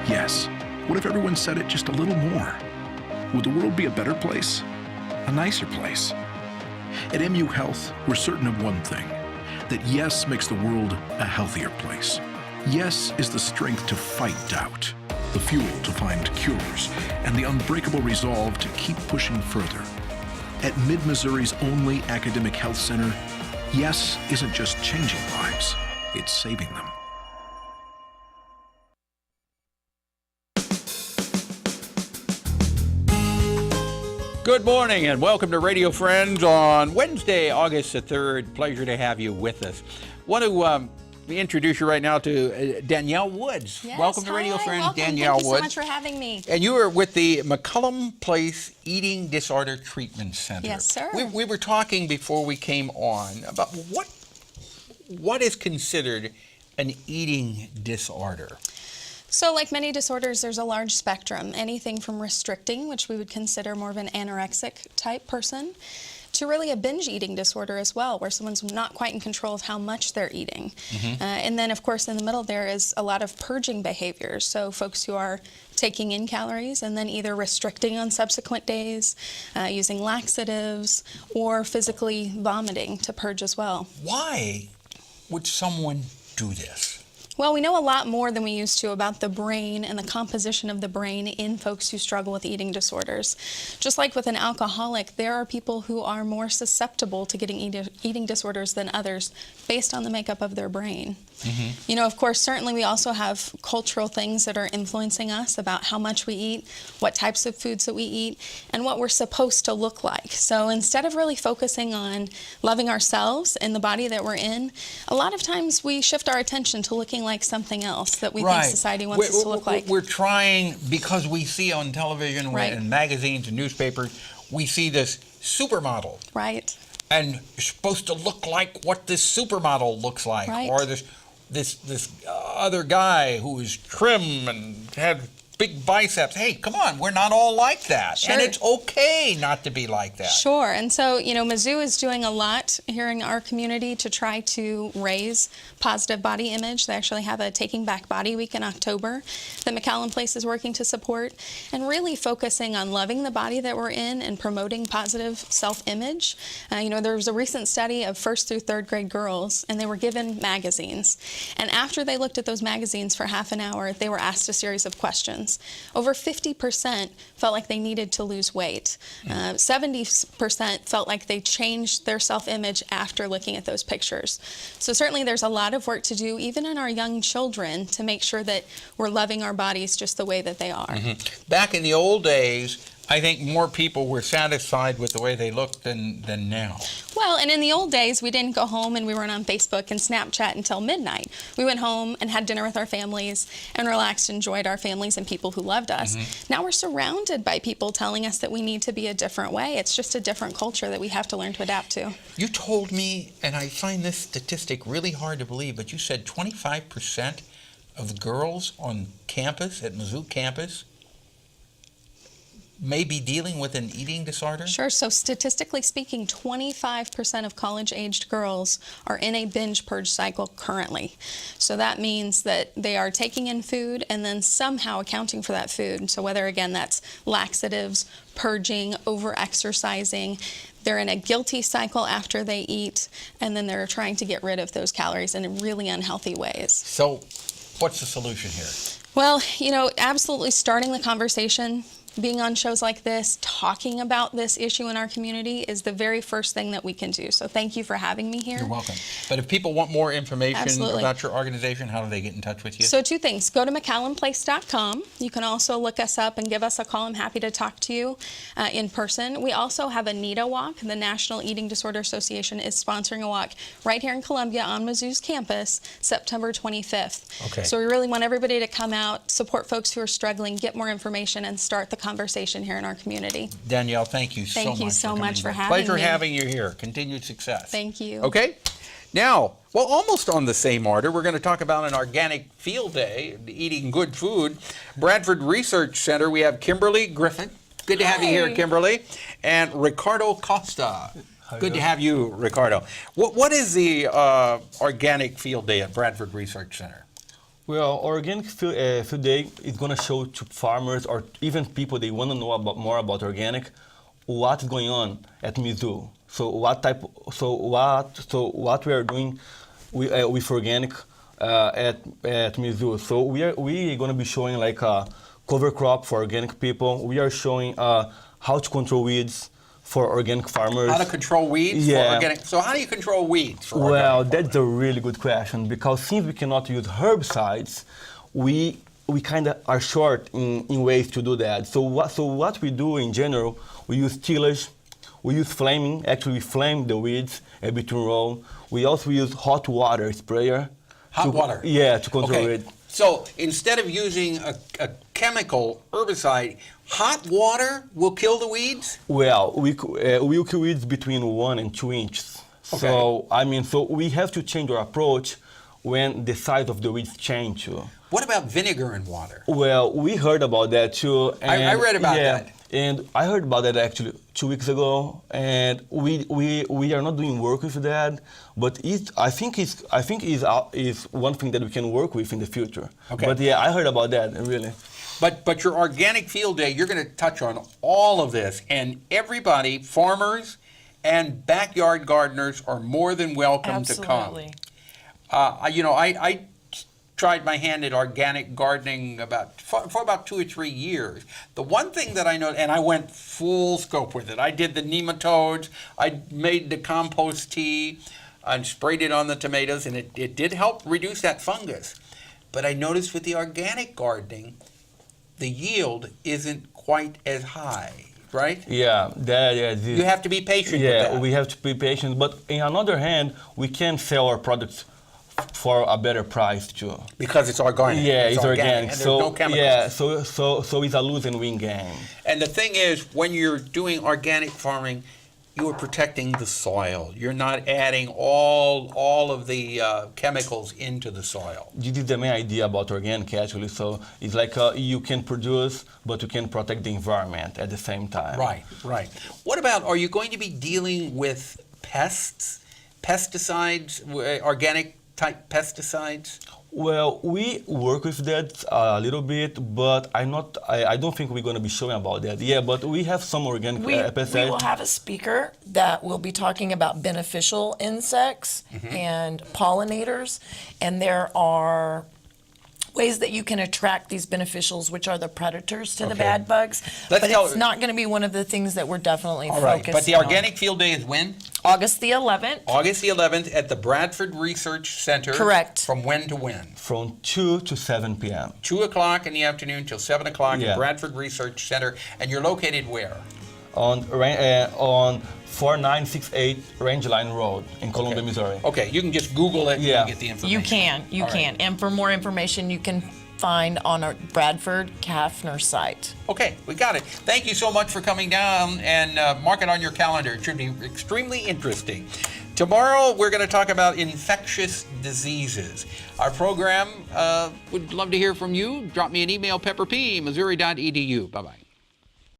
Yes. What if everyone said it just a little more? Would the world be a better place? A nicer place? At MU Health, we're certain of one thing, that yes makes the world a healthier place. Yes is the strength to fight doubt, the fuel to find cures, and the unbreakable resolve to keep pushing further. At Mid-Missouri's only academic health center, yes isn't just changing lives, it's saving them. Good morning and welcome to Radio Friends on Wednesday, August the 3rd. Pleasure to have you with us. Want to introduce you right now to Danielle Woods. Yes, welcome to Radio Friends, welcome. Danielle Thank you Woods. so much for having me. And you are with the McCallum Place Eating Disorder Treatment Center. Yes, sir. We were talking before we came on about what is considered an eating disorder. So like many disorders, there's a large spectrum. Anything from restricting, which we would consider more of an anorexic type person, to really a binge eating disorder as well, where someone's not quite in control of how much they're eating. And then, of course, in the middle there is a lot of purging behaviors. So folks who are taking in calories and then either restricting on subsequent days, using laxatives, or physically vomiting to purge as well. Why would someone do this? Well, we know a lot more than we used to about the brain and the composition of the brain in folks who struggle with eating disorders. Just like with an alcoholic, there are people who are more susceptible to getting eating disorders than others based on the makeup of their brain. You know, of course, certainly we also have cultural things that are influencing us about how much we eat, what types of foods that we eat, and what we're supposed to look like. So instead of really focusing on loving ourselves and the body that we're in, a lot of times we shift our attention to looking like something else that we think society wants us to look like. We're trying, because we see on television and magazines and newspapers, we see this supermodel. Right. And you're supposed to look like what this supermodel looks like. Right. Or this other guy who is trim and had big biceps. Hey, come on, we're not all like that. Sure. And it's okay not to be like that. Sure. And so, you know, Mizzou is doing a lot here in our community to try to raise positive body image. They actually have a Taking Back Body Week in October that McCallum Place is working to support, and really focusing on loving the body that we're in and promoting positive self-image. You know, there was a recent study of 1st through 3rd grade girls, and they were given magazines. And after they looked at those magazines for half an hour, they were asked a series of questions. Over 50% felt like they needed to lose weight. 70% felt like they changed their self-image after looking at those pictures. So certainly there's a lot of work to do, even in our young children, to make sure that we're loving our bodies just the way that they are. Back in the old days, I think more people were satisfied with the way they looked than now. Well, and in the old days, we didn't go home and we weren't on Facebook and Snapchat until midnight. We went home and had dinner with our families and relaxed, enjoyed our families and people who loved us. Now we're surrounded by people telling us that we need to be a different way. It's just a different culture that we have to learn to adapt to. You told me, and I find this statistic really hard to believe, but you said 25% of the girls on campus, at Mizzou campus, may be dealing with an eating disorder? Sure. So statistically speaking, 25% of college-aged girls are in a binge purge cycle currently. So that means that they are taking in food and then somehow accounting for that food. So whether, again, that's laxatives, purging, over-exercising, they're in a guilty cycle after they eat, and then they're trying to get rid of those calories in really unhealthy ways. So what's the solution here? Well, you know, absolutely starting the conversation. Being on shows like this, talking about this issue in our community is the very first thing that we can do. So thank you for having me here. You're welcome. But if people want more information Absolutely. about your organization, how do they get in touch with you? So 2 things. Go to McCallumPlace.com. You can also look us up and give us a call. I'm happy to talk to you in person. We also have a NEDA Walk. The National Eating Disorder Association is sponsoring a walk right here in Columbia on Mizzou's campus, September 25th. Okay. So we really want everybody to come out, support folks who are struggling, get more information, and start the conversation here in our community. Danielle, thank you Thank you so much for having Pleasure me. having you here. Continued success. Thank you. Okay. Now, well, almost on the same order, we're going to talk about an organic field day, eating good food. Bradford Research Center, we have Kimberly Griffin. Good to have you here, Kimberly. And Ricardo Costa. Good to have you, Ricardo. What is the organic field day at Bradford Research Center? Well, organic field day is going to show to farmers or even people they want to know more about organic, what's going on at Mizzou. So what we are doing with organic at Mizzou. So we are going to be showing like a cover crop for organic people. We are showing how to control weeds for organic farmers. How to control weeds for organic. So how do you control weeds for organic farmers? That's a really good question, because since we cannot use herbicides, we kind of are short in ways to do that. So what we do in general, we use tillage, we use flaming. Actually, we flame the weeds between rows. We also use hot water sprayer. Hot water? Yeah, to control it. So instead of using a chemical herbicide, hot water will kill the weeds? Well, we'll kill weeds between 1 and 2 inches. Okay. So we have to change our approach when the size of the weeds change too. What about vinegar in water? Well, we heard about that too. And I read about that. And I heard about that actually 2 weeks ago, and we are not doing work with that, but I think is one thing that we can work with in the future. Okay. But yeah, I heard about that really. But your organic field day, you're going to touch on all of this, and everybody, farmers and backyard gardeners, are more than welcome to come. Absolutely. I tried my hand at organic gardening for about 2 or 3 years. The one thing that I know, and I went full scope with it. I did the nematodes, I made the compost tea, and sprayed it on the tomatoes, and it did help reduce that fungus. But I noticed with the organic gardening, the yield isn't quite as high, right? Yeah, you have to be patient with that. Yeah, we have to be patient. But on another hand, we can sell our products for a better price too. Because it's organic. Yeah, it's organic. And there's no chemicals. Yeah, so it's a lose and win game. And the thing is, when you're doing organic farming, you are protecting the soil. You're not adding all of the chemicals into the soil. This is the main idea about organic actually. So it's like you can produce, but you can protect the environment at the same time. Right. What about, are you going to be dealing with pests, pesticides, organic type pesticides? Well, we work with that a little bit, but I don't think we're going to be showing about that. Yeah, but we have some organic pesticides. We will have a speaker that will be talking about beneficial insects and pollinators, and there are ways that you can attract these beneficials, which are the predators to the bad bugs. It's not going to be one of the things that we're definitely focused on. But the organic field day is when? August the 11th. August the 11th at the Bradford Research Center. Correct. From when to when? From 2 to 7 p.m. 2 o'clock in the afternoon till 7 o'clock at Bradford Research Center. And you're located where? On 4968 Range Line Road in Columbia, Missouri. Okay, you can just Google it and get the information. You can. And for more information, you can find on our Bradford Kaffner site. Okay, we got it. Thank you so much for coming down, and mark it on your calendar. It should be extremely interesting. Tomorrow, we're going to talk about infectious diseases. Our program would love to hear from you. Drop me an email, pepperp@missouri.edu. Bye-bye.